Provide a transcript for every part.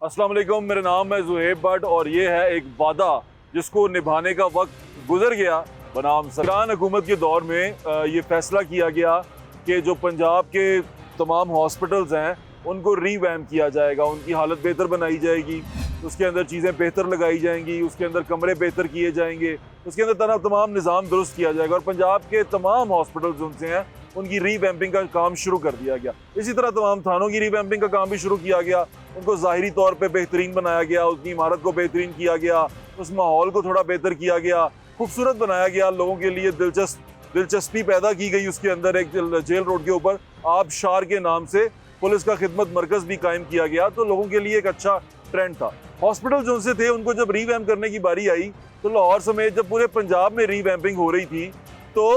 अस्सलाम वालेकुम, मेरा नाम है ज़ुहैब भट्ट और ये है एक वादा जिसको निभाने का वक्त गुजर गया बनाम सरकार हुकूमत के दौर में ये फैसला किया गया कि जो पंजाब के तमाम हॉस्पिटल्स हैं उनको रीवैम्प किया जाएगा, उनकी हालत बेहतर बनाई जाएगी, उसके अंदर चीज़ें बेहतर लगाई जाएंगी, उसके अंदर कमरे बेहतर किए जाएंगे, उसके अंदर तमाम निज़ाम दुरुस्त किया जाएगा और पंजाब के तमाम हॉस्पिटल्स उनसे हैं उनकी रीवैम्पिंग का काम शुरू कर दिया गया। इसी तरह तमाम थानों की रीवैम्पिंग का काम भी शुरू किया गया, उनको ज़ाहिरी तौर पे बेहतरीन बनाया गया, उसकी इमारत को बेहतरीन किया गया, उस माहौल को थोड़ा बेहतर किया गया, खूबसूरत बनाया गया, लोगों के लिए दिलचस्पी पैदा की गई। उसके अंदर एक जेल रोड के ऊपर आबशार के नाम से पुलिस का खिदमत मरकज़ भी कायम किया गया, तो लोगों के लिए एक अच्छा ट्रेंड था। हॉस्पिटल जो से थे उनको जब रीवैम्प करने की बारी आई तो लाहौर समेत जब पूरे पंजाब में रीवैम्पिंग हो रही थी तो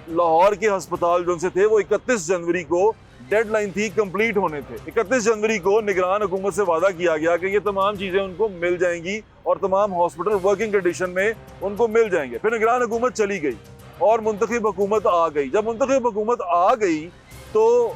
लाहौर के अस्पताल जो से थे वो 31 जनवरी को डेडलाइन थी, कंप्लीट होने थे। 31 जनवरी को निगरान हुकूमत से वादा किया गया कि ये तमाम चीज़ें उनको मिल जाएंगी और तमाम हॉस्पिटल वर्किंग कंडीशन में उनको मिल जाएंगे। फिर निगरान हुकूमत चली गई और मुंतखब हुकूमत आ गई। जब मुंतखब हुकूमत आ गई तो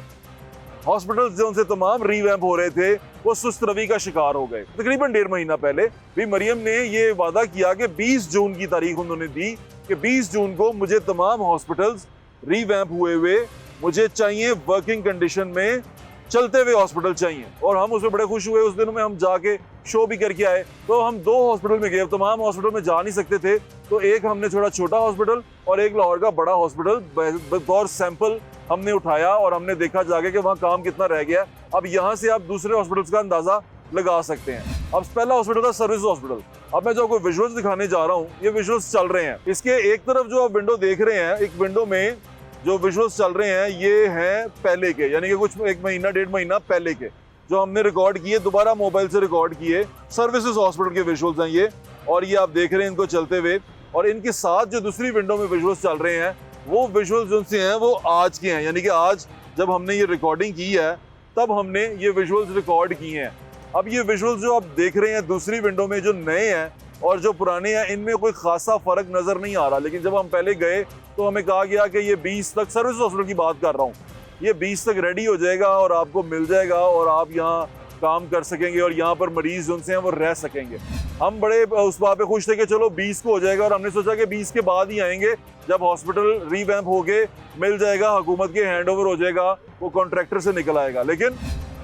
हॉस्पिटल जो उनसे तमाम रीवैम्प हो रहे थे वो सुस्त रवि का शिकार हो गए। तकरीबन 1.5 महीना पहले भी मरियम ने ये वादा किया कि 20 जून की तारीख उन्होंने दी कि 20 जून को मुझे तमाम हॉस्पिटल्स रीवैम्प हुए मुझे चाहिए, वर्किंग कंडीशन में चलते हुए हॉस्पिटल चाहिए। और हम उसमें बड़े खुश हुए। उस दिनों में हम जाके शो भी करके आए। तो हम 2 हॉस्पिटल में गए, तमाम हॉस्पिटल में जा नहीं सकते थे, तो एक हमने थोड़ा छोटा हॉस्पिटल और एक लाहौर का बड़ा हॉस्पिटल बतौर सैंपल हमने उठाया और हमने देखा जाके कि वहाँ काम कितना रह गया। अब यहाँ से आप दूसरे हॉस्पिटल्स का अंदाजा लगा सकते हैं। अब पहला हॉस्पिटल था सर्विस हॉस्पिटल। अब मैं जो आपको विजुअल्स दिखाने जा रहा हूँ, ये विजुअल्स चल रहे हैं। इसके एक तरफ जो आप विंडो देख रहे हैं, एक विंडो में जो विजुअल्स चल रहे हैं ये हैं पहले के, यानी कि कुछ 1 महीना 1.5 महीना पहले के जो हमने रिकॉर्ड किए, दोबारा मोबाइल से रिकॉर्ड किए सर्विसेज हॉस्पिटल के विजुअल्स हैं ये। और ये आप देख रहे हैं इनको चलते हुए। और इनके साथ जो दूसरी विंडो में विजुअल्स चल रहे हैं वो विजुअल्स जो से हैं वो आज के हैं, यानी कि आज जब हमने ये रिकॉर्डिंग की है तब हमने ये विजुअल्स रिकॉर्ड किए हैं। अब ये विजुअल्स जो आप देख रहे हैं दूसरी विंडो में जो नए हैं और जो पुराने हैं इनमें कोई खासा फर्क नजर नहीं आ रहा। लेकिन जब हम पहले गए तो हमें कहा गया कि ये 20 तक, सर्विस हॉस्पिटल की बात कर रहा हूँ, ये 20 तक रेडी हो जाएगा और आपको मिल जाएगा और आप यहाँ काम कर सकेंगे और यहाँ पर मरीज जो हैं वो रह सकेंगे। हम बड़े उस बात पे खुश थे कि चलो 20 को हो जाएगा और हमने सोचा कि 20 के बाद ही आएंगे जब हॉस्पिटल रीवैम्प हो के मिल जाएगा, हुकूमत के हैंड ओवर हो जाएगा, वो कॉन्ट्रैक्टर से निकल आएगा। लेकिन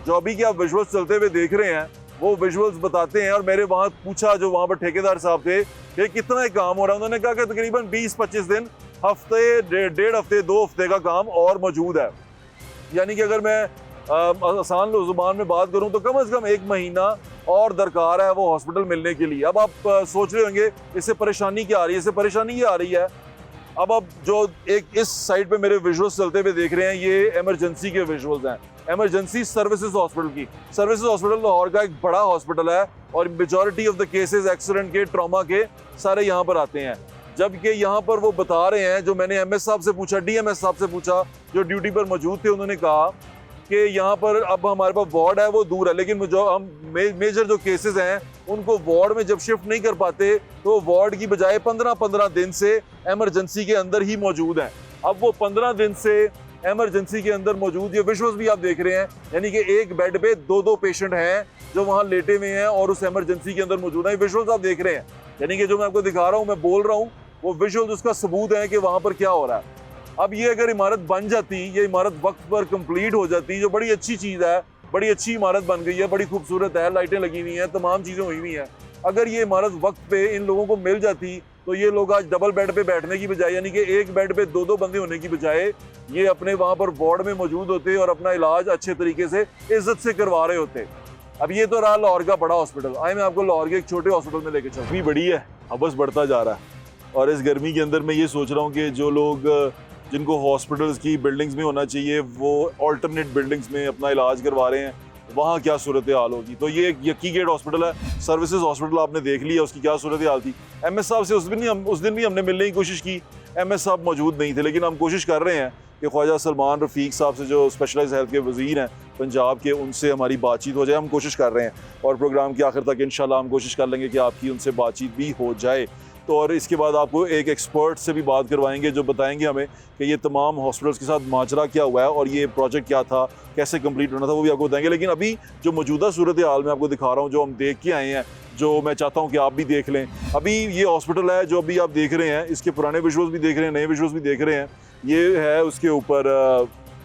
जो अभी के आप विजुअल्स चलते हुए देख रहे हैं वो विजुअल्स बताते हैं। और मेरे वहाँ पूछा जो वहाँ पर ठेकेदार साहब थे कि कितना काम हो रहा है, उन्होंने कहा कि तकरीबन 20-25 दिन, हफ्ते, 1.5 हफ्ते, 2 हफ्ते का काम और मौजूद है। यानी कि अगर मैं आसान ज़ुबान में बात करूं तो कम से कम 1 महीना और दरकार है वो हॉस्पिटल मिलने के लिए। अब आप सोच रहे होंगे इससे परेशानी क्या आ रही है, इससे परेशानी ये आ रही है। अब आप जो एक इस साइड पे मेरे विजुअल्स चलते हुए देख रहे हैं ये इमरजेंसी के विजुअल्स हैं, इमरजेंसी सर्विसेज हॉस्पिटल की। सर्विसेज हॉस्पिटल लाहौर का एक बड़ा हॉस्पिटल है और majority of the cases accident के, ट्रॉमा के सारे यहाँ पर आते हैं। जबकि यहाँ पर वो बता रहे हैं, जो मैंने MS साहब से पूछा, DMS साहब से पूछा जो ड्यूटी पर मौजूद थे, उन्होंने कहा कि यहाँ पर अब हमारे पास वार्ड है वो दूर है, लेकिन जो हम मेजर जो केसेस हैं उनको वार्ड में जब शिफ्ट नहीं कर पाते तो वार्ड की बजाय 15-15 दिन से इमरजेंसी के अंदर ही मौजूद हैं। अब वो 15 दिन से इमरजेंसी के अंदर मौजूद, ये विजुअल्स भी आप देख रहे हैं, यानी कि एक बेड पे 2-2 पेशेंट हैं जो वहाँ लेटे हुए हैं और उस इमरजेंसी के अंदर मौजूद है। विजुअल्स आप देख रहे हैं, यानी कि जो मैं आपको दिखा रहा हूँ, मैं बोल रहा हूँ, वो विजुअल्स उसका सबूत है कि वहाँ पर क्या हो रहा है। अब ये अगर इमारत बन जाती, ये इमारत वक्त पर कंप्लीट हो जाती, जो बड़ी अच्छी चीज़ है, बड़ी अच्छी इमारत बन गई है, बड़ी खूबसूरत है, लाइटें लगी हुई हैं, तमाम चीज़ें हुई हुई हैं। अगर ये इमारत वक्त पे इन लोगों को मिल जाती तो ये लोग आज डबल बेड पे बैठने की बजाय, यानी कि एक बेड पे 2-2 बंदे होने की बजाय ये अपने वहाँ पर वार्ड में मौजूद होते और अपना इलाज अच्छे तरीके से इज्जत से करवा रहे होते। अब ये तो रहा लाहौर का बड़ा हॉस्पिटल। आए मैं आपको लाहौर के एक छोटे हॉस्पिटल में लेके चलूँ। भी बड़ी है, हबस बढ़ता जा रहा है और इस गर्मी के अंदर मैं ये सोच रहा हूँ कि जो लोग जिनको हॉस्पिटल्स की बिल्डिंग्स में होना चाहिए वो ऑल्टरनेट बिल्डिंग्स में अपना इलाज करवा रहे हैं, वहाँ क्या सूरत हाल होगी। तो ये एक यकी गेट हॉस्पिटल है, सर्विसेज हॉस्पिटल आपने देख लिया, उसकी क्या सूरत हाल थी। MS साहब से उस दिन भी हमने मिलने की कोशिश की, MS साहब मौजूद नहीं थे, लेकिन हम कोशिश कर रहे हैं कि ख्वाजा सलमान रफ़ीक साहब से जो स्पेशलाइज्ड हेल्थ के वज़ीर हैं पंजाब के, उनसे हमारी बातचीत हो जाए। हम कोशिश कर रहे हैं और प्रोग्राम के आखिर तक इंशाल्लाह हम कोशिश कर लेंगे कि आपकी उनसे बातचीत भी हो जाए। तो और इसके बाद आपको एक एक्सपर्ट से भी बात करवाएंगे जो बताएंगे हमें कि ये तमाम हॉस्पिटल्स के साथ माजरा क्या हुआ है और ये प्रोजेक्ट क्या था, कैसे कंप्लीट होना था, वो भी आपको बताएंगे। लेकिन अभी जो मौजूदा सूरत हाल में आपको दिखा रहा हूँ, जो हम देख के आए हैं, जो मैं चाहता हूँ कि आप भी देख लें। अभी ये हॉस्पिटल है जो अभी आप देख रहे हैं, इसके पुराने विजुअल्स भी देख रहे हैं, नए विजुअल्स भी देख रहे हैं। ये है उसके ऊपर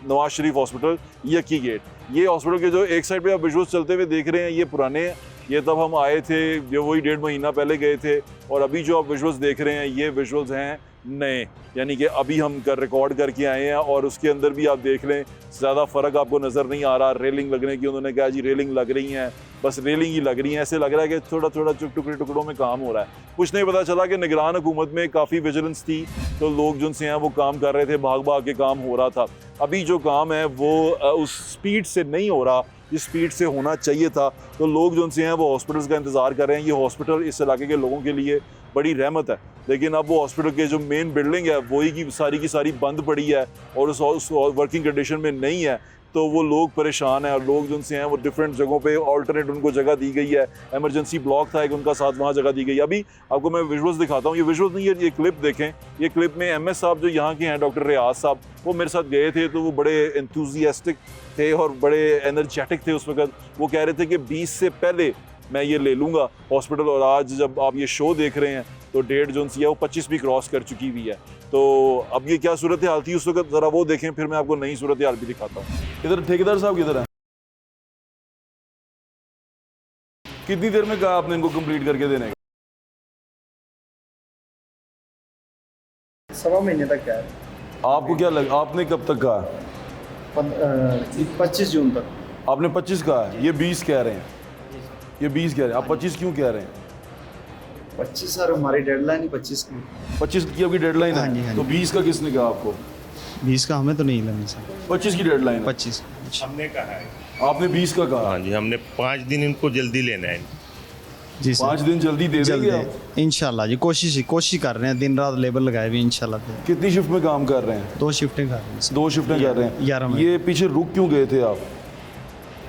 नवाज शरीफ हॉस्पिटल, यकी गेट। ये हॉस्पिटल के जो एक साइड पे आप विजुअल्स चलते हुए देख रहे हैं, ये पुराने हैं। ये तब हम आए थे, जो वही 1.5 महीना पहले गए थे। और अभी जो आप विजुअल्स देख रहे हैं, ये विजुअल्स हैं नए, यानी कि अभी हम रिकॉर्ड करके आए हैं। और उसके अंदर भी आप देख लें, ज़्यादा फ़र्क आपको नज़र नहीं आ रहा। रेलिंग लगने की उन्होंने कहा जी रेलिंग लग रही हैं, बस रेलिंग ही लग रही हैं। ऐसे लग रहा है कि थोड़ा थोड़ा टुकड़ों में काम हो रहा है। कुछ नहीं पता चला कि निगरान हुकूमत में काफ़ी विजिलेंस थी, तो लोग जिनसे हैं वो काम कर रहे थे, भाग भाग के काम हो रहा था। अभी जो काम है वो उस स्पीड से नहीं हो रहा जिस स्पीड से होना चाहिए था। तो लोग जो उनसे हैं वो हॉस्पिटल्स का इंतज़ार कर रहे हैं। ये हॉस्पिटल इस इलाके के लोगों के लिए बड़ी रहमत है, लेकिन अब वो हॉस्पिटल के जो मेन बिल्डिंग है वही की सारी बंद पड़ी है और उस वर्किंग कंडीशन में नहीं है। तो वो लोग परेशान हैं और लोग जो उनसे हैं वो डिफरेंट जगहों पे ऑल्टरनेट उनको जगह दी गई है। एमरजेंसी ब्लॉक था एक उनका साथ, वहाँ जगह दी गई। अभी आपको मैं विजुअल्स दिखाता हूँ। ये विजुअल्स नहीं है, ये क्लिप देखें। ये क्लिप में MS साहब जो यहाँ के हैं, डॉक्टर रियाज साहब, वो मेरे साथ गए थे। तो वो बड़े एंथुजियास्टिक थे और बड़े एनर्जेटिक थे उस वक्त। वो कह रहे थे कि 20 से पहले मैं ये ले लूँगा हॉस्पिटल। और आज जब आप ये शो देख रहे हैं तो डेट जो सी है वो 25 भी क्रॉस कर चुकी हुई है। तो अब ये क्या सूरत हाल थी उस वक्त, ज़रा वो देखें, फिर मैं आपको नई सूरत हाल भी दिखाता हूँ। इधर ठेकेदार साहब किधर हैं? कितनी देर में कहा आपने इनको कंप्लीट करके देने का? 1.25 महीने तक क्या है। आपको क्या लगा, आपने कब तक कहा? 25 जून तक। आपने 25 कहा है, ये 20 कह रहे हैं। ये 20 कह रहे हैं, आप 25 क्यों कह रहे हैं? 25 सर हमारी डेडलाइन ही 25 की। 25 की आपकी डेडलाइन हाँ जी, है? हाँ तो जी। 20 का किसने कहा आपको? 20 का हमें तो नहीं लगना सर। 25 की डेडलाइन है। 25 हमने कहा है। आपने 20 का कहा? हाँ जी, हमने 5 दिन इनको जल्दी लेना है। जी सर। 5 दिन जल्दी दे देंगे आप? जल्दी इंशाल्लाह जी, कोशिश कर रहे हैं, दिन रात लेबर लगाए हुए इंशाल्लाह। कितनी शिफ्ट में काम कर रहे हैं? 2 शिफ्टें कर रहे हैं सर। 2 शिफ्टें कर रहे हैं। 11 में। ये पीछे रुक क्यों गए थे आप?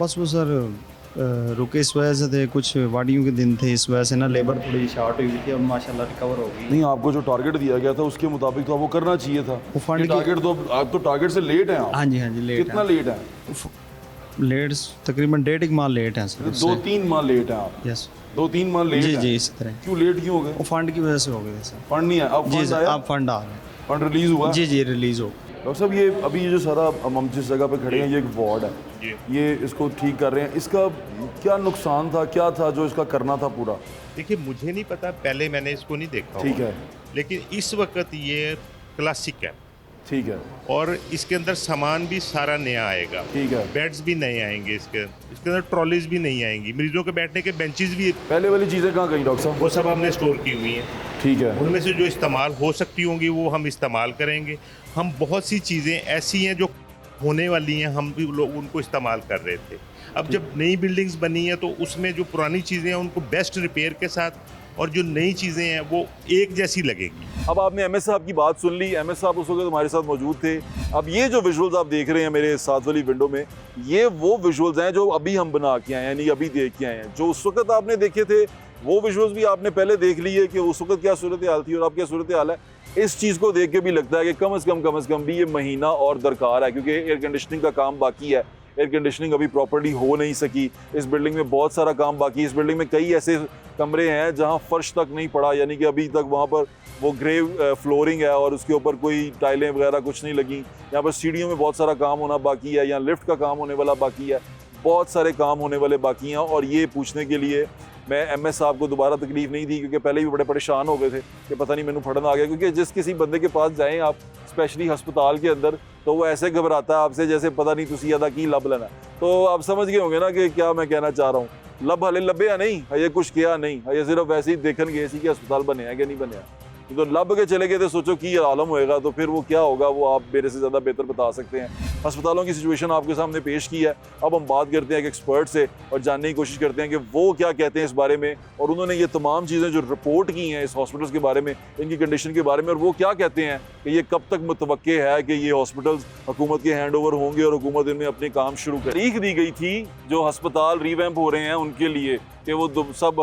बस वो सर रुके इस वजह से थे, कुछ वादियों के दिन थे, इस वजह से ना लेबर थोड़ी शॉर्ट हुई थी। अब माशाल्लाह रिकवर हो गई। नहीं, आपको जो टारगेट दिया गया था उसके मुताबिक तो आपको करना चाहिए था। वो फंड ये टारगेट तो आप तो टारगेट से लेट हैं आप। हाँ जी लेट कितना लेट है? लेट तकरीबन 1.5 माह लेट हैं सर। 2-3 माह लेट हैं आप। यस 2-3 माह लेट जी हैं। जी इसी तरह। क्यों लेट क्यों हो गए? वो फंड की वजह से हो गए सर। फंड नहीं है अब? जी फंड सर, आया? अब फंड आ गए। फंड रिलीज हुआ? जी रिलीज हो। डॉक्टर साहब, ये अभी ये जो सारा हम जिस जगह पे खड़े हैं, ये एक वार्ड है, ये इसको ठीक कर रहे हैं। इसका क्या नुकसान था, क्या था जो इसका करना था पूरा? देखिए, मुझे नहीं पता, पहले मैंने इसको नहीं देखा ठीक है, लेकिन इस वक्त ये क्लासिक है ठीक है, और इसके अंदर सामान भी सारा नया आएगा। ठीक है। बेड्स भी नए आएंगे, इसके अंदर ट्रॉलीज भी नहीं आएंगी, मरीजों के बैठने के बेंचेस भी, पहले वाली चीज़ें कहाँ गई डॉक्टर साहब? वो सब हमने स्टोर की हुई हैं। ठीक है, उनमें से जो इस्तेमाल हो सकती होंगी वो हम इस्तेमाल करेंगे। हम बहुत सी चीज़ें ऐसी हैं जो होने वाली हैं, हम भी लोग उनको इस्तेमाल कर रहे थे। अब जब नई बिल्डिंग्स बनी हैं तो उसमें जो पुरानी चीज़ें हैं उनको बेस्ट रिपेयर के साथ, और जो नई चीज़ें हैं वो एक जैसी लगेंगी। अब आपने MS साहब की बात सुन ली। MS साहब उस वक्त हमारे साथ मौजूद थे। अब ये जो विजुअल्स आप देख रहे हैं मेरे साथ वाली विंडो में, ये वो विजुअल्स हैं जो अभी हम बना के आए हैं, यानी अभी देख के आए हैं। जो उस वक्त आपने देखे थे वो विजुअल्स भी आपने पहले देख लिए कि उस वक्त क्या सूरत हाल थी और अब क्या सूरत हाल है। इस चीज़ को देख के भी लगता है कि कम से कम भी ये महीना और दरकार है, क्योंकि एयर कंडीशनिंग का काम बाकी है। एयर कंडीशनिंग अभी प्रॉपर्ली हो नहीं सकी। इस बिल्डिंग में बहुत सारा काम बाकी है। इस बिल्डिंग में कई ऐसे कमरे हैं जहां फर्श तक नहीं पड़ा, यानी कि अभी तक वहां पर वो ग्रे फ्लोरिंग है और उसके ऊपर कोई टाइलें वगैरह कुछ नहीं लगी। यहाँ पर सीढ़ियों में बहुत सारा काम होना बाकी है, यहाँ लिफ्ट का काम होने वाला बाकी है, बहुत सारे काम होने वाले बाकी हैं। और ये पूछने के लिए मैं MS साहब को दोबारा तकलीफ नहीं दी, क्योंकि पहले भी बड़े परेशान हो गए थे कि पता नहीं मैंने फड़न आ गया। क्योंकि जिस किसी बंदे के पास जाएं आप, स्पेशली हस्पताल के अंदर, तो वो ऐसे घबराता है आपसे जैसे पता नहीं तुसी अदा की लब लेना। तो आप समझ गए होंगे ना कि क्या मैं कहना चाह रहा हूँ। लब हले लभे या नहीं, हजे कुछ किया नहीं, हजे सिर्फ वैसे ही देखन गए सी कि अस्पताल बने कि नहीं बने। तो लब के चले गए तो सोचो कि ये आलम होएगा, तो फिर वो क्या होगा वो आप मेरे से ज़्यादा बेहतर बता सकते हैं। अस्पतालों की सिचुएशन आपके सामने पेश की है। अब हम बात करते हैं एक एक्सपर्ट से और जानने की कोशिश करते हैं कि वो क्या कहते हैं इस बारे में, और उन्होंने ये तमाम चीज़ें जो रिपोर्ट की हैं इस हॉस्पिटल्स के बारे में, इनकी कंडीशन के बारे में, और वो क्या कहते हैं कि ये कब तक मुतवक्के है कि ये हॉस्पिटल्स हुकूमत के हैंड ओवर होंगे और हुकूमत इनमें अपने काम शुरू कर। तारीख दी गई थी जो हस्पताल रीवैम्प हो रहे हैं उनके लिए, कि वो सब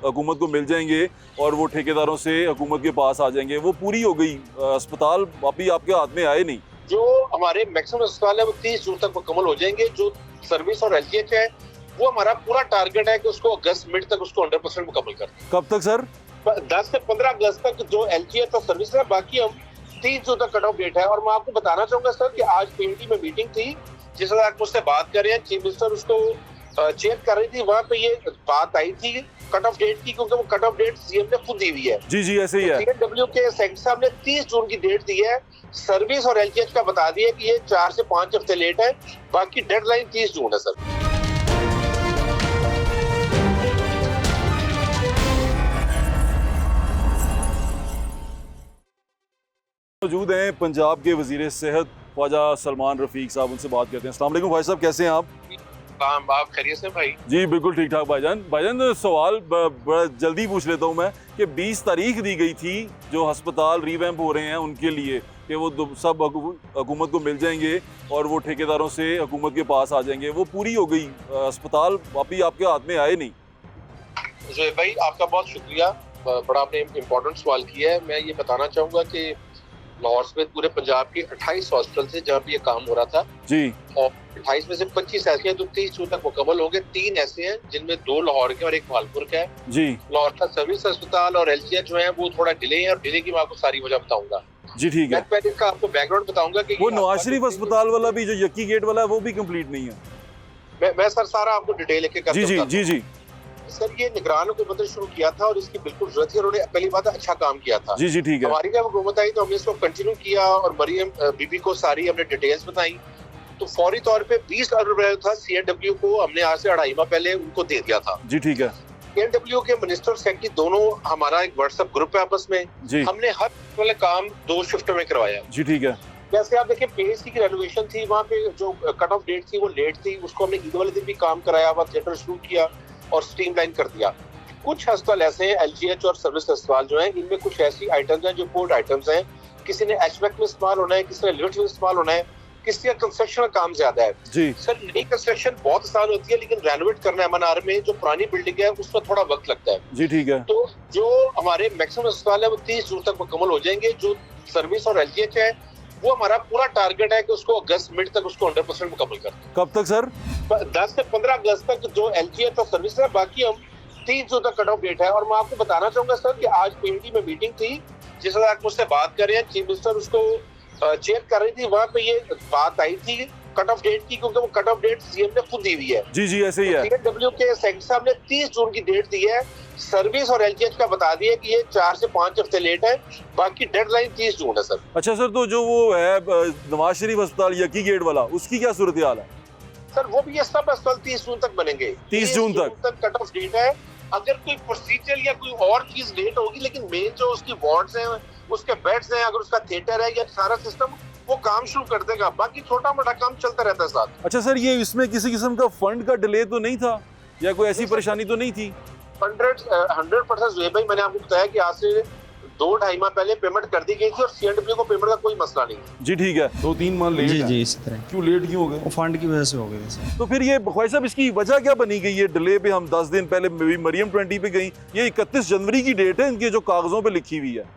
हुकूमत को मिल जाएंगे और वो ठेकेदारों से हुकूमत के पास आ जाएंगे, वो पूरी हो गई। अस्पताल अभी आपके हाथ में आए नहीं। जो हमारे मैक्सिमम अस्पताल है वो 30 जून तक मुकम्मल हो जाएंगे। जो सर्विस और एलजीएच है वो हमारा पूरा टारगेट है कि उसको अगस्त मिड तक उसको 100% मुकम्मल कर दें। कब तक सर? 10 से 15 अगस्त तक जो एलजीएच और सर्विस है, बाकी हम 30 जून तक कट ऑफ डेट है। और मैं आपको बताना चाहूंगा सर कि आज पीएमटी में मीटिंग थी, जिस वक्त आप मुझसे बात कर रहे हैं, चीफ मिनिस्टर उसको चेक कर रही थी, वहाँ पे ये बात आई थी कट ऑफ डेट की, क्योंकि वो कट ऑफ डेट सीएम ने खुद दी हुई है। जी जी ऐसे ही है। सीएनडब्ल्यू के सेक्रेटरी साहब ने 30 जून की डेट दी है। सर्विस और एलजीएच का बता दिया कि ये 4 से 5 हफ्ते लेट है, बाकी डेडलाइन 30 जून है सर। मौजूद हैं पंजाब के वजीर सेहत ख्वाजा सलमान रफीक साहब, उनसे बात करते हैं। अस्सलाम वालेकुम भाई साहब, कैसे हैं आप? आप खैरियत से भाई? जी बिल्कुल ठीक ठाक भाईजान। भाईजान सवाल बड़ा जल्दी पूछ लेता हूँ मैं कि 20 तारीख दी गई थी जो अस्पताल रीवैम्प हो रहे हैं उनके लिए कि वो सब हुकूमत को मिल जाएंगे और वो ठेकेदारों से हुकूमत के पास आ जाएंगे, वो पूरी हो गई। अस्पताल अभी आपके हाथ में आए नहीं। जोएब भाई आपका बहुत शुक्रिया, बड़ा आपने इम्पोर्टेंट सवाल किया है। मैं ये बताना चाहूँगा कि लाहौर समेत पूरे पंजाब के 28 हॉस्पिटल थे जहाँ पे ये काम हो रहा था जी, और 28 में से 25 ऐसे हैं जो 30 जून तक मुकम्मल होंगे। 3 ऐसे हैं जिनमें 2 लाहौर के और 1 भालपुर का है। जी लाहौर का सर्विस अस्पताल और एलजीएच जो है वो थोड़ा डिले है, और डिले की मैं आपको सारी वजह बताऊंगा। जी ठीक है। मैं पहले इसका आपको बैकग्राउंड बताऊंगा कि वो नवाज शरीफ अस्पताल वाला भी जो यक्की गेट वाला है वो भी कंप्लीट नहीं है। मैं सर सारा आपको डिटेल लेके जी जी जी जी सर ये निगरान हुकूमत ने शुरू किया था और इसकी बिल्कुल जरूरत थी। उन्होंने पहली बात अच्छा काम किया था। जी जी ठीक है। हमारी जब हुकूमत आई तो हमने इसको कंटिन्यू किया और मरियम बीबी को सारी हमने डिटेल्स बताई। तो फौरी तौर पे 20 अरब रुपए था सीएनडब्ल्यू को हमने आज से 2.5 माह पहले उनको दे दिया था। जी ठीक है। सीएनडब्ल्यू के मिनिस्टर और सेक्रेटरी दोनों, हमारा एक व्हाट्सएप ग्रुप है आपस में, जी हमने हर वाले काम 2 शिफ्ट में करवाया। जी ठीक है। जैसे आप देखिए पीएचसी की रेनोवेशन थी, वहाँ पे जो कट ऑफ डेट थी वो लेट थी, उसको हमने ईद वाले दिन भी काम कराया, वहाँ थिएटर शुरू किया और स्ट्रीमलाइन कर दिया। कुछ अस्पताल ऐसे हैं एलजीएच और सर्विस अस्पताल जो हैं, इनमें कुछ ऐसी आइटम्स हैं जो पोर्ट आइटम्स हैं, किसी ने एचवैक में इस्तेमाल होना है, किसी ने लिफ्ट में इस्तेमाल होना है, किसी का कंस्ट्रक्शन का काम ज्यादा है। जी सर नई कंस्ट्रक्शन बहुत आसान होती है, लेकिन रेनोवेट करना एमएनआर में जो पुरानी बिल्डिंग है उसमें थोड़ा वक्त लगता है। जी ठीक है। तो जो हमारे मैक्सिमम अस्पताल है वो 30 जून तक मुकम्मल हो जाएंगे। जो सर्विस और एलजीएच है वो हमारा पूरा टारगेट है कि उसको अगस्त मिड तक उसको 100% मुकम्मल कर दें। कब तक सर? 10 से 15 अगस्त तक जो एलजीएच और सर्विस है, बाकी हम 30 जून तक कट ऑफ डेट है। और मैं आपको बताना चाहूंगा सर कि आज पीएमटी में मीटिंग थी, जिस वक्त आप मुझसे बात कर रहे हैं, चीफ मिनिस्टर उसको चेक कर रही थी, वहाँ पे ये बात आई थी कट ऑफ डेट की, क्योंकि वो कट ऑफ डेट सीएम ने खुद दी हुई है। जी जी ऐसे ही है। सीएनडब्ल्यू के सेक्रेटरी साहब ने 30 जून की डेट दी है। सर्विस और एलजीएच का बता दिया कि ये 4 से 5 हफ्ते लेट है, बाकी डेडलाइन 30 जून है सर। अच्छा सर, तो जो वो है नवाज शरीफ अस्पताल यक्की गेट वाला, उसकी क्या सूरत हाल है? सर वो भी ये सब अस्पताल 30 जून तक बनेंगे। 30 जून तक कट ऑफ डेट है। अगर कोई प्रोसीजर या कोई और चीज लेट होगी, लेकिन मेन जो उसकी वार्ड्स हैं, उसके बेड्स हैं, अगर उसका थिएटर है या सारा सिस्टम, वो काम शुरू कर देगा। बाकी छोटा मोटा काम चलता रहता है साथ। अच्छा सर, ये इसमें किसी किस्म का फंड का डिले तो नहीं था या कोई ऐसी परेशानी तो नहीं थी? 100% जोएब भाई, मैंने आपको बताया कि आज से 2-2.5 माह पहले पेमेंट कर दी गई थी और सीएनडब्ल्यू को पेमेंट का कोई मसला नहीं। जी ठीक है। 2-3 माह लेट जी इसी तरह। क्यों लेट क्यों हो गए? वो फंड की वजह से हो गए थे। तो फिर ये ख्वाजा साहब इसकी वजह क्या बनी गई है डिले पे? हम 10 दिन पहले मरियम 20 पे गई, ये 31 जनवरी की डेट है इनके जो कागजों पे लिखी हुई है।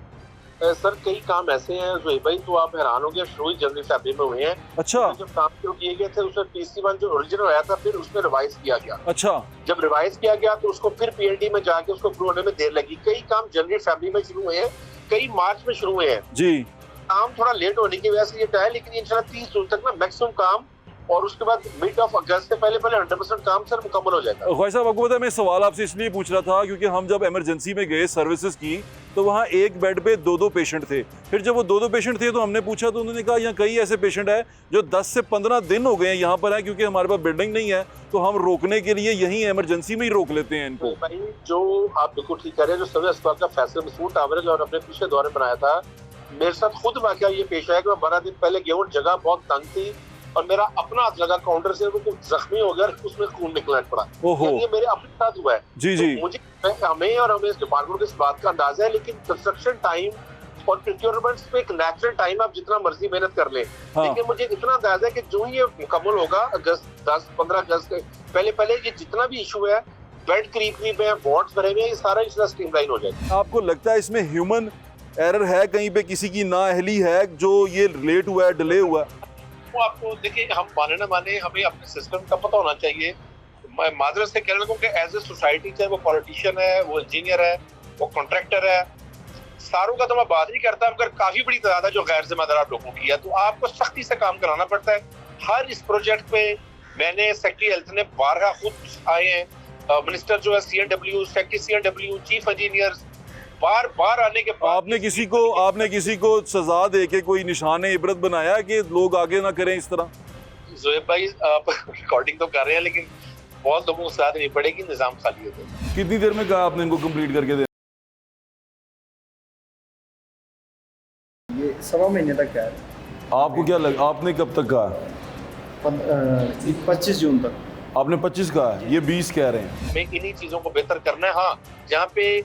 सर कई काम ऐसे हैं जोएब भाई, तो आप हैरान हो गए, शुरू जनवरी फरवरी में हुए हैं। अच्छा। जब काम शुरू किए गए थे उसमें PC1 जो ओरिजिनल आया था, फिर उसमें रिवाइज किया गया। अच्छा। जब रिवाइज किया गया तो उसको फिर पीएलडी में जाके उसको अप्रूव होने में देर लगी। कई काम जनवरी फरवरी में शुरू हुए हैं, कई मार्च में शुरू हुए हैं। जी। काम थोड़ा लेट होने की वजह से ये टाइम, लेकिन इंशाल्लाह 30 जून तक ना मैक्सिमम काम, और उसके बाद मिड ऑफ अगस्त से पहले 100% काम सर मुकम्मल हो जाएगा। ख्वाजा साहब आपको पता है, मैं सवाल आपसे इसलिए पूछ रहा था क्योंकि हम जब इमरजेंसी में गए सर्विसेज की, तो वहाँ एक बेड पे 2-2 पेशेंट थे। फिर जब वो 2-2 पेशेंट थे तो हमने पूछा, तो उन्होंने कहा यहाँ कई ऐसे पेशेंट है जो 10 से 15 दिन हो गए हैं यहाँ पर है, क्योंकि हमारे पास बिल्डिंग नहीं है, तो हम रोकने के लिए यहीं इमरजेंसी में ही रोक लेते हैं इनको। भाई जो आप बिल्कुल ठीक कह रहे हैं, जो सर्विस अस्पताल का फैसल मसूद टावर जो अपने पिछले दौरे बनाया था, मेरे साथ खुद वाकया ये पेश आया कि मैं 12 दिन पहले गया हूँ, जगह बहुत तंग थी और मेरा अपना हाथ लगा काउंटर से, वो जख्मी हो गया, उसमें खून निकलना पड़ा। ये मेरे अपने साथ हुआ है। जी जी। तो मुझे हमें और हमें इस डिपार्टमेंट को इस बात का अंदाजा है, लेकिन कंस्ट्रक्शन टाइम और प्रोक्योरमेंट पे एक नेचुरल टाइम, आप जितना मर्जी मेहनत कर ले। हाँ। लेकिन मुझे इतना अंदाजा है कि जो ये मुकम्मल होगा अगस्त 10-15 अगस्त पहले ये जितना भी इशू है बेड करीब है, वार्ड्स भरे हुए हैं, ये सारा इसका स्ट्रीमलाइन हो जाएगा। आपको लगता है इसमें ह्यूमन एरर है, कहीं पे किसी की नाअहली है जो ये लेट हुआ है, डिले हुआ है? वो आपको देखिए, हम माने ना माने, हमें अपने सिस्टम का पता होना चाहिए। मैं माजरत से कहने लगूँ कि एज ए सोसाइटी, चाहे वो पॉलिटिशियन है, वो इंजीनियर है, वो कॉन्ट्रैक्टर है, सारों का तो मैं बात नहीं करता, मगर काफी बड़ी तादाद है जो गैर जिम्मेदार लोगों की है, तो आपको सख्ती से काम कराना पड़ता है। हर इस प्रोजेक्ट पे मैंने सेक्रेटरी हेल्थ ने बारहा खुद आए हैं, मिनिस्टर जो है CNW, secretary CNW, chief engineer, बार बार आने के बाद आपने किसी को सजा दे के कोई निशान इबरत बनाया कि लोग आगे ना करें इस तरह? जोएब भाई, आप रिकॉर्डिंग तो कर रहे हैं, लेकिन बहुत लोगों को सजा देनी पड़ेगी, निजाम खाली हो जाएगा। कितनी देर में कहा आपने इनको कंप्लीट करके देना? ये 1.25 महीने तक है। आपको क्या लगा, आपने कब तक कहा? 25 जून तक। आपने 25 कहा है, ये 20 कह रहे हैं। हमें इन्हीं चीजों को बेहतर करना है। हाँ, जहाँ पे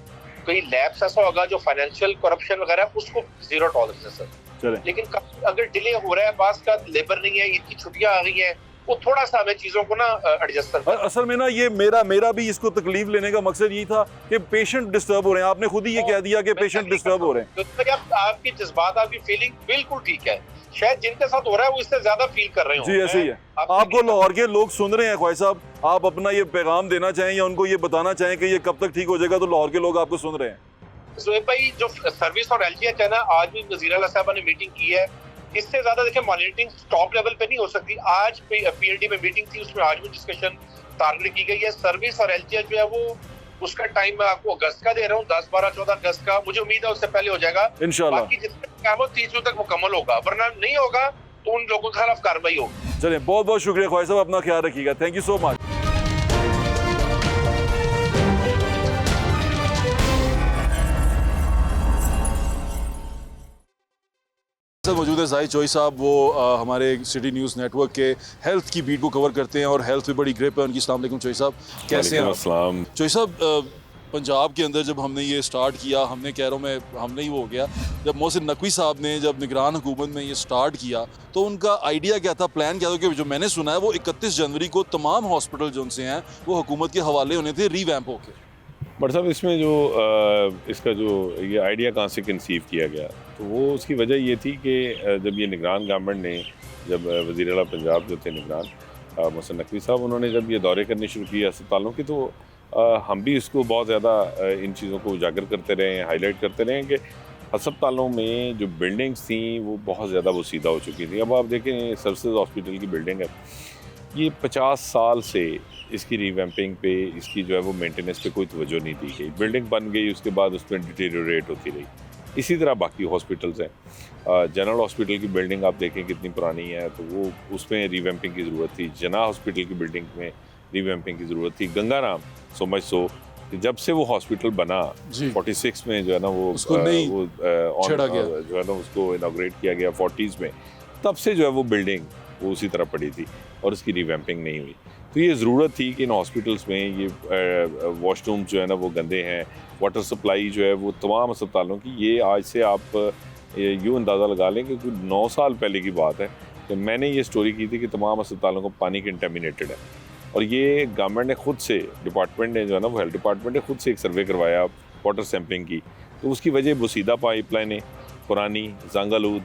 कोई लैब्स ऐसा होगा जो फाइनेंशियल करप्शन वगैरह, उसको जीरो टॉलरेंस है सर। चले, लेकिन अगर डिले हो रहा है, बास का लेबर नहीं है, इनकी छुट्टियां आ गई हैं, वो थोड़ा सा हमें चीजों को ना एडजस्ट करना है। असल में ना ये मेरा भी इसको तकलीफ लेने का मकसद यही था कि पेशेंट डिस्टर्ब हो रहे हैं। आपने खुद ही ये कह दिया कि पेशेंट डिस्टर्ब हो रहे हैं। तो आपकी जज्बात, आपकी फीलिंग बिल्कुल ठीक है, शायद जिनके साथ हो रहा है वो इससे ज्यादा फील कर रहे हो। जी ऐसे ही है। आपको लाहौर के लोग सुन रहे हैं ख्वाहिश साहब, आप अपना ये पैगाम देना चाहें या उनको ये बताना चाहें कि ये कब तक ठीक हो जाएगा, तो लाहौर के लोग आपको सुन रहे हैं। जोएब भाई, जो सर्विस और LGH है ना, आज भी वज़ीर आला साहब ने मीटिंग की है, इससे ज्यादा देखिए मॉनिटरिंग टॉप लेवल पे नहीं हो सकती। आज PLD में मीटिंग थी, उसमें आज भी डिस्कशन टारगेट की गई है। सर्विस और LGH जो है वो, उसका टाइम मैं आपको अगस्त का दे रहा हूँ, 10, 12, 14 अगस्त का। मुझे उम्मीद है उससे पहले हो जाएगा इंशाल्लाह। बाकी जितने काम हो 30 जून तक मुकम्मल होगा, वरना नहीं होगा तो उन लोगों के खिलाफ कार्रवाई होगी। चलिए, बहुत बहुत शुक्रिया ख्वाहिश साहब, अपना ख्याल रखिएगा। Thank you so much. मौजूद है जाहिद चोई साहब, वो हमारे सिटी न्यूज़ नेटवर्क के हेल्थ की बीट को कवर करते हैं और हेल्थ पे बड़ी ग्रिप है उनकी। अस्सलाम वालेकुम चोई साहब, कैसे हैं आप? चोई साहब, पंजाब के अंदर जब हमने ये स्टार्ट किया, हमने कह रहा हूँ मैं, हमने ही वो हो गया, जब मोहसिन नकवी साहब ने जब निगरान हुकूमत में ये स्टार्ट किया तो उनका आइडिया क्या था, प्लान क्या था? कि जो मैंने सुना है वो 31 जनवरी को तमाम हॉस्पिटल जो उनसे हैं वो हुकूमत के हवाले होने थे रीवैम्प होके। बट साहब, इसमें जो इसका जो ये आइडिया कहाँ से कंसीव किया गया, तो वो उसकी वजह ये थी कि जब ये निगरान गवर्नमेंट ने, जब वज़ीर आला पंजाब जो थे निगरान मोहसिन नकवी साहब, उन्होंने जब ये दौरे करने शुरू किए अस्पतालों की, तो हम भी इसको बहुत ज़्यादा इन चीज़ों को उजागर करते रहे हैं, हाईलाइट करते रहे हैं कि अस्पतालों में जो बिल्डिंग्स थी वो बहुत ज़्यादा वसीदा हो चुकी थी। अब आप देखें, सर्विसेज हॉस्पिटल की बिल्डिंग है, ये 50 साल से इसकी रीवैम्पिंग पे, इसकी जो है वो मेंटेनेंस पे कोई तवज्जो नहीं दी गई। बिल्डिंग बन गई, उसके बाद उसमें डिटेरियोरेट होती रही। इसी तरह बाकी हॉस्पिटल्स हैं। जनरल हॉस्पिटल की बिल्डिंग आप देखें कितनी पुरानी है, तो वो उसमें रीवैम्पिंग की ज़रूरत थी। जना हॉस्पिटल की बिल्डिंग में रीवैम्पिंग की ज़रूरत थी। गंगाराम सो मच सो कि जब से वो हॉस्पिटल बना 46 में जो है ना वो छेड़ा गया, जो है ना उसको इनॉग्रेट किया गया 40s में, तब से जो है वो बिल्डिंग वो उसी तरह पड़ी थी और उसकी रीवैम्पिंग नहीं हुई। तो ये ज़रूरत थी कि इन हॉस्पिटल्स में ये वॉशरूम जो है ना वो गंदे हैं, वाटर सप्लाई जो है वो तमाम अस्पतालों की, ये आज से आप यूँ अंदाज़ा लगा लें कि 9 साल पहले की बात है कि मैंने ये स्टोरी की थी कि तमाम अस्पतालों को पानी कंटेमिनेटेड है। और ये गवर्नमेंट ने खुद से, डिपार्टमेंट ने जो है ना वो हेल्थ डिपार्टमेंट ने खुद से एक सर्वे करवाया वाटर सैम्पलिंग की, तो उसकी वजह वसीदा पाइपलाइनें पुरानी, जंगालूद,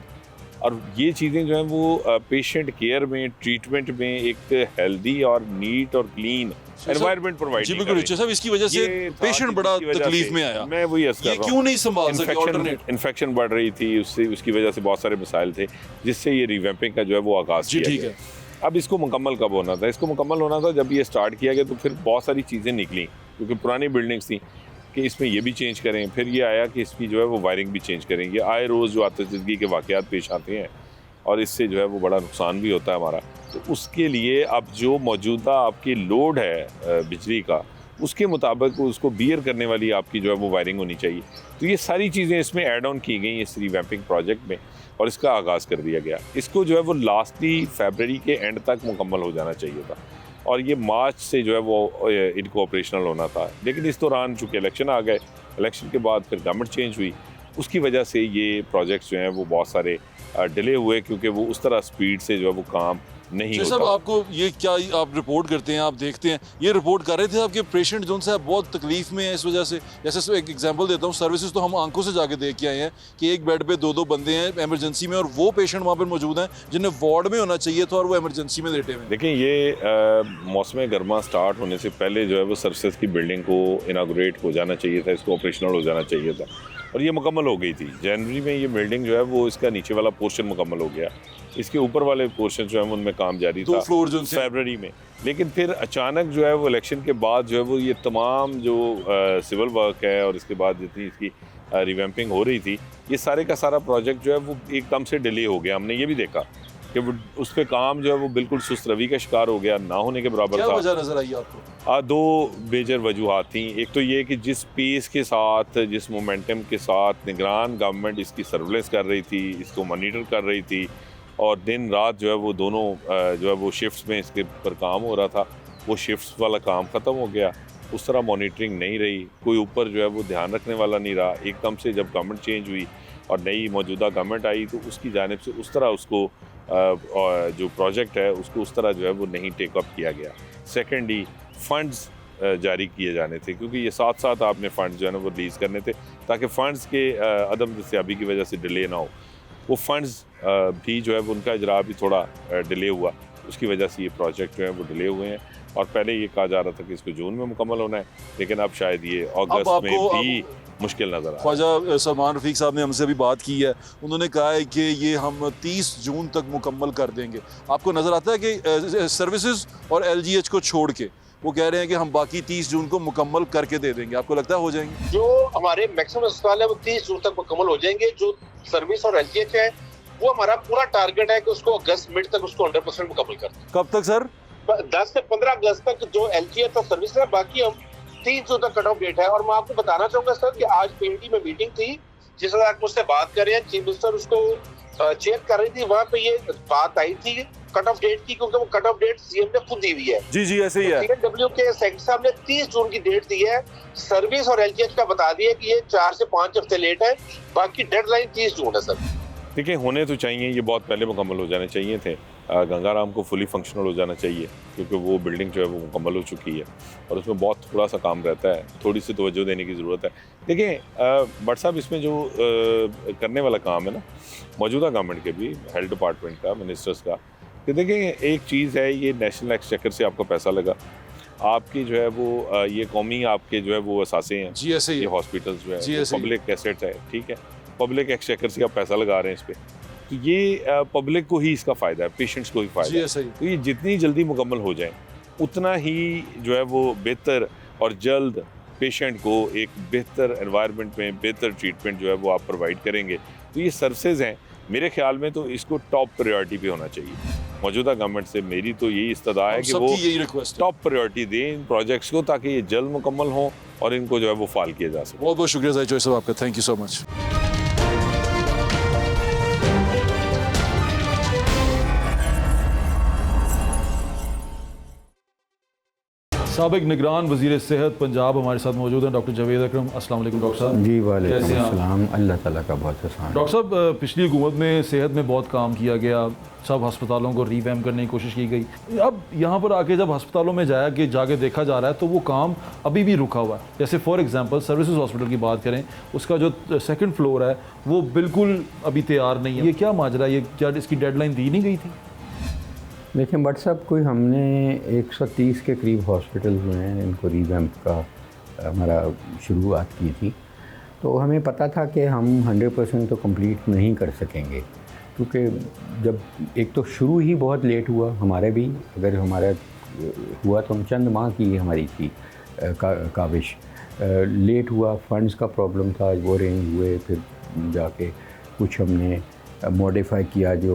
और ये चीज़ें जो हैं वो पेशेंट केयर में, ट्रीटमेंट में एक हेल्दी और नीट और क्लीन एनवायरनमेंट प्रोवाइड। जी बिल्कुल साहब, इसकी वजह से पेशेंट बड़ा तकलीफ में आया। मैं वही अर्ज कर रहा हूं, क्यों नहीं संभाल सके, ऑल्टरनेट इन्फेक्शन बढ़ रही थी, उसकी वजह से बहुत सारे मसाइल थे, जिससे ये रीवैम्पिंग का जो है वो आगाज़ किया गया। अब इसको मुकम्मल कब होना था? इसको मुकम्मल होना था जब ये स्टार्ट किया गया, तो फिर बहुत सारी चीज़ें निकली, क्योंकि पुरानी बिल्डिंग्स थी कि इसमें ये भी चेंज करें। फिर ये आया कि इसकी जो है वो वायरिंग भी चेंज करेंगे। आए रोज़ जो आतिशदगी के वाक़यात पेश आते हैं और इससे जो है वो बड़ा नुकसान भी होता है हमारा, तो उसके लिए अब जो मौजूदा आपकी लोड है बिजली का, उसके मुताबिक उसको बियर करने वाली आपकी जो है वो वायरिंग होनी चाहिए। तो ये सारी चीज़ें इसमें ऐड ऑन की गई इस रीवैम्पिंग प्रोजेक्ट में और इसका आगाज़ कर दिया गया। इसको जो है वो लास्टली फरवरी के एंड तक मुकम्मल हो जाना चाहिए था और ये मार्च से जो है वो इनको ऑपरेशनल होना था। लेकिन इस दौरान चूँकि इलेक्शन आ गए, इलेक्शन के बाद फिर गवर्नमेंट चेंज हुई, उसकी वजह से ये प्रोजेक्ट्स जो हैं वो बहुत सारे डिले हुए, क्योंकि वो उस तरह स्पीड से जो है वो काम नहीं जैसे अब होता। आपको ये क्या आप रिपोर्ट करते हैं, आप देखते हैं, ये रिपोर्ट कर रहे थे आपके पेशेंट जो उनसे बहुत तकलीफ में है इस वजह से। जैसे एक एग्जांपल देता हूँ, सर्विसेज तो हम आंखों से जाके देख के आए हैं कि एक बेड पे 2-2 बंदे हैं इमरजेंसी में, और वो पेशेंट वहाँ पर मौजूद हैं जिन्हें वार्ड में होना चाहिए था और वो इमरजेंसी में लेटे हुए हैं। देखिए, ये मौसम गर्मा स्टार्ट होने से पहले जो है वो सर्विसेज की बिल्डिंग को इनागोरेट हो जाना चाहिए था, इसको ऑपरेशनल हो जाना चाहिए था, और ये मुकम्मल हो गई थी। जनवरी में ये बिल्डिंग जो है वो इसका नीचे वाला पोर्शन मुकम्मल हो गया, इसके ऊपर वाले पोर्शन जो है उनमें काम जारी 2 था फ्लोर जो उनसे फरवरी में। लेकिन फिर अचानक जो है वो इलेक्शन के बाद जो है वो ये तमाम जो सिविल वर्क है और इसके बाद जितनी इसकी रिवैम्पिंग हो रही थी, ये सारे का सारा प्रोजेक्ट जो है वो एकदम से डिले हो गया। हमने ये भी देखा कि वो उस पर काम जो है वो बिल्कुल सुस्त रवि का शिकार हो गया, ना होने के बराबर क्या था। वजह नजर आई आपको? 2 मेजर वजूहात थी। एक तो ये कि जिस पेस के साथ, जिस मोमेंटम के साथ निगरान गवर्नमेंट इसकी सर्वेलेंस कर रही थी, इसको मॉनिटर कर रही थी, और दिन रात जो है वो दोनों जो है वो शिफ्ट्स में इसके पर काम हो रहा था, वो शिफ्ट्स वाला काम ख़त्म हो गया। उस तरह मॉनिटरिंग नहीं रही, कोई ऊपर जो है वो ध्यान रखने वाला नहीं रहा। एकदम से जब गवर्नमेंट चेंज हुई और नई मौजूदा गवर्नमेंट आई तो उसकी जानिब से उस तरह उसको जो प्रोजेक्ट है उसको उस तरह जो है वो नहीं टेक अप किया गया। सेकेंडली, फ़ंड्स जारी किए जाने थे, क्योंकि ये साथ साथ आपने फ़ंड्स जो है ना वो रिलीज़ करने थे ताकि फ़ंड्स के अदम दस्तयाबी की वजह से डिले ना हो। वो फ़ंड्स भी जो है वो उनका इजरा भी थोड़ा डिले हुआ, उसकी वजह से ये प्रोजेक्ट जो है वो डिले हुए हैं। और पहले ये कहा जा रहा था कि इसको जून में मुकम्मल होना है, लेकिन अब शायद ये अगस्त में भी मुश्किल नज़र आ रहा है। ख्वाजा सलमान रफ़ीक साहब ने हमसे अभी बात की है, उन्होंने कहा है कि ये हम 30 जून तक मुकम्मल कर देंगे। आपको नज़र आता है कि सर्विसेज और LGH को छोड़ के वो कह रहे हैं कि हम बाकी 30 जून को मुकम्मल करके दे देंगे, आपको लगता है हो जाएंगे? जो हमारे मैक्सिमम अस्पताल है वो 30 जून तक मुकम्मल हो जाएंगे। जो सर्विस और LGH है वो हमारा पूरा टारगेट है कि उसको अगस्त मिड तक उसको 100% मुकम्मल कर दें। कब तक सर? 10 से 15 अगस्त तक जो LGH और सर्विस है, बाकी हम 30 जून तक कट ऑफ डेट है। और मैं आपको बताना चाहूंगा सर कि आज PND में मीटिंग थी, जिस वक्त आप मुझसे बात कर रहे हैं, चीफ मिनिस्टर उसको चेयर कर रही थी, वहाँ पे ये बात आई थी कट ऑफ डेट की, क्योंकि वो कट ऑफ डेट CM ने खुद दी हुई है। जी ऐसे ही है। CNW के सेक्रेटरी साहब ने 30 जून की डेट दी है। सर्विस और LGH का बता दिया कि ये 4 से 5 हफ्ते लेट है, बाकी डेडलाइन 30 जून है सर। देखिए, होने तो चाहिए, ये बहुत पहले मुकम्मल हो जाने चाहिए थे। गंगाराम को फुली फंक्शनल हो जाना चाहिए, क्योंकि वो बिल्डिंग जो है वो मुकम्मल हो चुकी है और उसमें बहुत थोड़ा सा काम रहता है, थोड़ी सी तवज्जो देने की ज़रूरत है। देखिए भट्ट साहब, इसमें जो करने वाला काम है ना मौजूदा गवर्नमेंट के भी, हेल्थ डिपार्टमेंट का, मिनिस्टर्स का, कि देखिए एक चीज़ है, ये नेशनल एक्सचेकर से आपका पैसा लगा, आपकी जो है वो ये कौमी आपके जो है वो असासे हैं, जी ऐसे ही ये है। हॉस्पिटल्स जो जी, है ऐसे ही। पब्लिक एसेट्स है, ठीक है, पब्लिक एक्सचेकर से आप पैसा लगा रहे हैं इस पर, तो ये पब्लिक को ही इसका फ़ायदा है, पेशेंट्स को ही फ़ायदा जी है। ऐसे ही। तो ये जितनी जल्दी मुकम्मल हो जाए उतना ही जो है वो बेहतर और जल्द पेशेंट को एक बेहतर एनवायरनमेंट में बेहतर ट्रीटमेंट जो है वो आप प्रोवाइड करेंगे। तो ये सर्विसेज हैं, मेरे ख्याल में तो इसको टॉप प्रायोरिटी पे होना चाहिए। मौजूदा गवर्नमेंट से मेरी तो यही इस्तदा है कि वो सबकी यही रिक्वेस्ट है। टॉप प्रायोरिटी दें इन प्रोजेक्ट्स को, ताकि ये जल्द मुकम्मल हों और इनको जो है वो फाल किया जा सके। बहुत बहुत शुक्रिया जाहिद चौधरी साहब आपका, थैंक यू सो मच। साबिक निगरान वज़ीर सेहत पंजाब हमारे साथ मौजूद हैं डॉक्टर जावेद अकरम। अस्सलाम वालेकुम डॉक्टर साहब। जी वालेकुम कैसे हैं आप? अस्सलाम। अल्लाह ताला का बहुत एहसान। डॉक्टर साहब, पिछली हुकूमत में सेहत में बहुत काम किया गया, सब अस्पतालों को रीवैम्प करने की कोशिश की गई। अब यहाँ पर आके जब अस्पतालों में जाके देखा जा रहा है तो वो काम अभी भी रुका हुआ है। जैसे फॉर एग्जांपल सर्विसेज हॉस्पिटल की बात करें, उसका जो 2nd फ्लोर है वो बिल्कुल अभी तैयार नहीं है। ये क्या माजरा है? ये क्या इसकी डेडलाइन दी नहीं गई थी? देखें भट्ट साहब, कोई हमने 130 के करीब हॉस्पिटल जो हैं इनको रीवैम्प का हमारा शुरुआत की थी, तो हमें पता था कि हम 100% तो कंप्लीट नहीं कर सकेंगे, क्योंकि जब एक तो शुरू ही बहुत लेट हुआ हमारे भी, अगर हमारा हुआ तो हम चंद माह की हमारी थी काविश, लेट हुआ, फंड्स का प्रॉब्लम था, वो अरेंज हुए, फिर जाके कुछ हमने मॉडिफाई किया, जो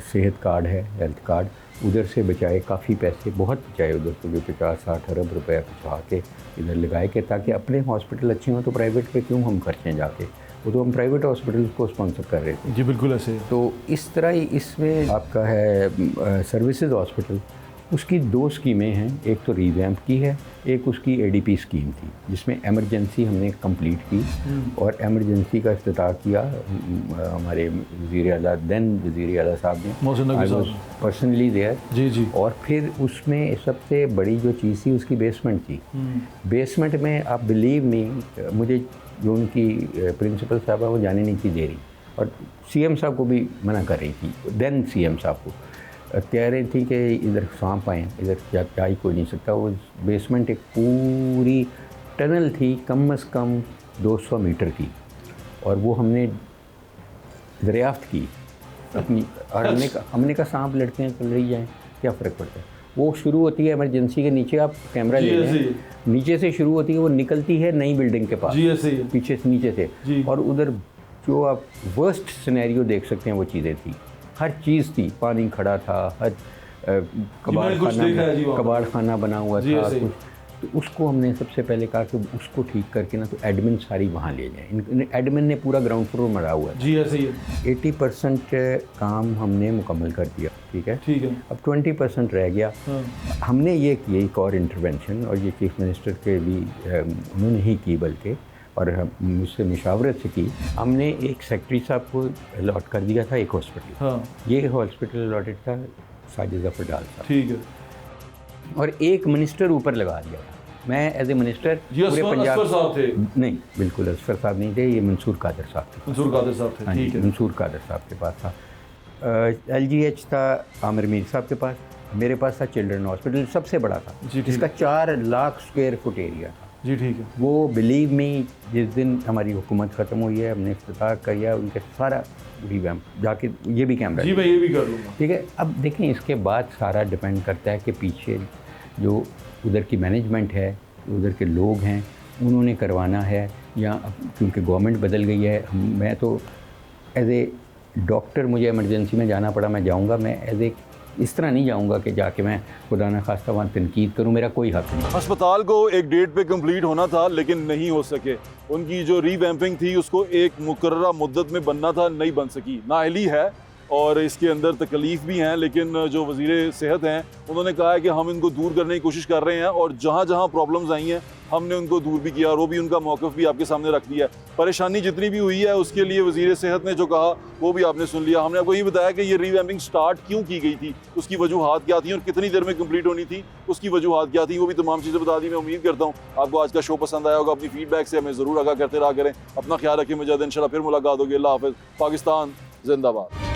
सेहत कार्ड है, हेल्थ कार्ड, उधर से बचाए, काफ़ी पैसे बहुत बचाए उधर से भी, 50-60 अरब रुपया बचा के इधर लगाए के, ताकि अपने हॉस्पिटल अच्छे हों तो प्राइवेट पे क्यों हम खर्चें जाके, वो तो हम प्राइवेट हॉस्पिटल को स्पॉन्सर कर रहे थे। जी बिल्कुल ऐसे। तो इस तरह ही इसमें आपका है सर्विसेज हॉस्पिटल उसकी 2 स्कीमें हैं, एक तो रीवैम्प की है, एक उसकी एडीपी स्कीम थी जिसमें एमरजेंसी हमने कंप्लीट की और एमरजेंसी का इफ्तिताह किया हमारे वज़ीर आला साहब ने, मोहसिन नकवी साहब पर्सनली देयर। जी जी। और फिर उसमें सबसे बड़ी जो चीज़ थी उसकी बेसमेंट थी। बेसमेंट में आप बिलीव नहीं, मुझे जो उनकी प्रिंसिपल साहब है वो जाने नहीं थी दे रही और सीएम साहब को भी मना कर रही थी, देन सीएम साहब को कह रही थी कि इधर सांप आए, इधर जा ही कोई नहीं सकता। वो बेसमेंट एक पूरी टनल थी, कम से कम 200 मीटर की, और वो हमने दरियाफ्त की अपनी, और हमने कहा सांप लड़ते हैं तो लड़ जाएँ, क्या फ़र्क पड़ता है। वो शुरू होती है इमरजेंसी के नीचे, आप कैमरा ले लें, नीचे से शुरू होती है, वो निकलती है नई बिल्डिंग के पास पीछे से, नीचे से, और उधर जो आप वर्स्ट सिनेरियो देख सकते हैं वो चीज़ें थी, हर चीज़ थी, पानी खड़ा था, हर कबाड़ खाना बना हुआ था कुछ। तो उसको हमने सबसे पहले कहा कि उसको ठीक करके ना तो एडमिन सारी वहाँ ले जाएं। एडमिन ने पूरा ग्राउंड फ्लोर मरा हुआ है। जी ऐसे ही है। 80% काम हमने मुकम्मल कर दिया, ठीक है। अब 20% रह गया। हमने ये किया एक और इंटरवेंशन, और ये चीफ मिनिस्टर के भी उन्होंने ही की बल्कि, और मुझसे मुशावरत से की। हमने एक सेक्रेटरी साहब को अलॉट कर दिया था एक हॉस्पिटल। ये हॉस्पिटल अलॉटेड था साजिद जफर डाल साहब, ठीक है, और एक मिनिस्टर ऊपर लगा दिया था। मैं एज ए मिनिस्टर पूरे पंजाब साहब थे? नहीं, बिल्कुल असफर साहब नहीं थे, ये मंसूर कादर साहब थे। मंसूर कादर साहब थे, ठीक है। मंसूर कादर साहब के पास था। LGH था आमिर मीर साहब के पास, मेरे पास था चिल्ड्रन हॉस्पिटल, सबसे बड़ा था, जिसका 4 लाख स्क्वायर फुट एरिया था। जी ठीक है। वो बिलीव मी, जिस दिन हमारी हुकूमत ख़त्म हुई है हमने इफ्तिताह किया उनके सारा रिवैम्प, जाके ये भी कैमरा, जी मैं ये भी कर लूँगा, ठीक है। अब देखें, इसके बाद सारा डिपेंड करता है कि पीछे जो उधर की मैनेजमेंट है, उधर के लोग हैं, उन्होंने करवाना है, या क्योंकि गवर्नमेंट बदल गई है। मैं तो एज ए डॉक्टर, मुझे इमरजेंसी में जाना पड़ा, मैं जाऊंगा, मैं एज ए इस तरह नहीं जाऊंगा कि जाके मैं खुदा न खास्ता वहाँ तनकीद करूँ, मेरा कोई हक नहीं। अस्पताल को एक डेट पे कंप्लीट होना था लेकिन नहीं हो सके। उनकी जो रीवैम्पिंग थी उसको एक मुकर्ररा मुद्दत में बनना था, नहीं बन सकी। नाअहली है और इसके अंदर तकलीफ़ भी हैं, लेकिन जो वज़ीर सेहत हैं उन्होंने कहा है कि हम इनको दूर करने की कोशिश कर रहे हैं, और जहाँ जहाँ प्रॉब्लम्स आई हैं हमने उनको दूर भी किया, और वो भी उनका मौक़िफ़ भी आपके सामने रख दिया। परेशानी जितनी भी हुई है उसके लिए वज़ीर सेहत ने जो कहा वो भी आपने सुन लिया। हमने आपको ये बताया कि ये रीवैम्पिंग स्टार्ट क्यों की गई थी, उसकी वजूहात क्या थी, और कितनी देर में कंप्लीट होनी थी, उसकी वजूहात क्या थी, वो भी तमाम चीज़ें बता दी। मैं उम्मीद करता हूँ आपको आज का शो पसंद आया होगा। अपनी फीडबैक से हमें ज़रूर आगाह करते रहा करें। अपना ख्याल रखें, मुझे इंशाल्लाह फिर मुलाकात होगी। अल्लाह हाफ़िज़। पाकिस्तान जिंदाबाद।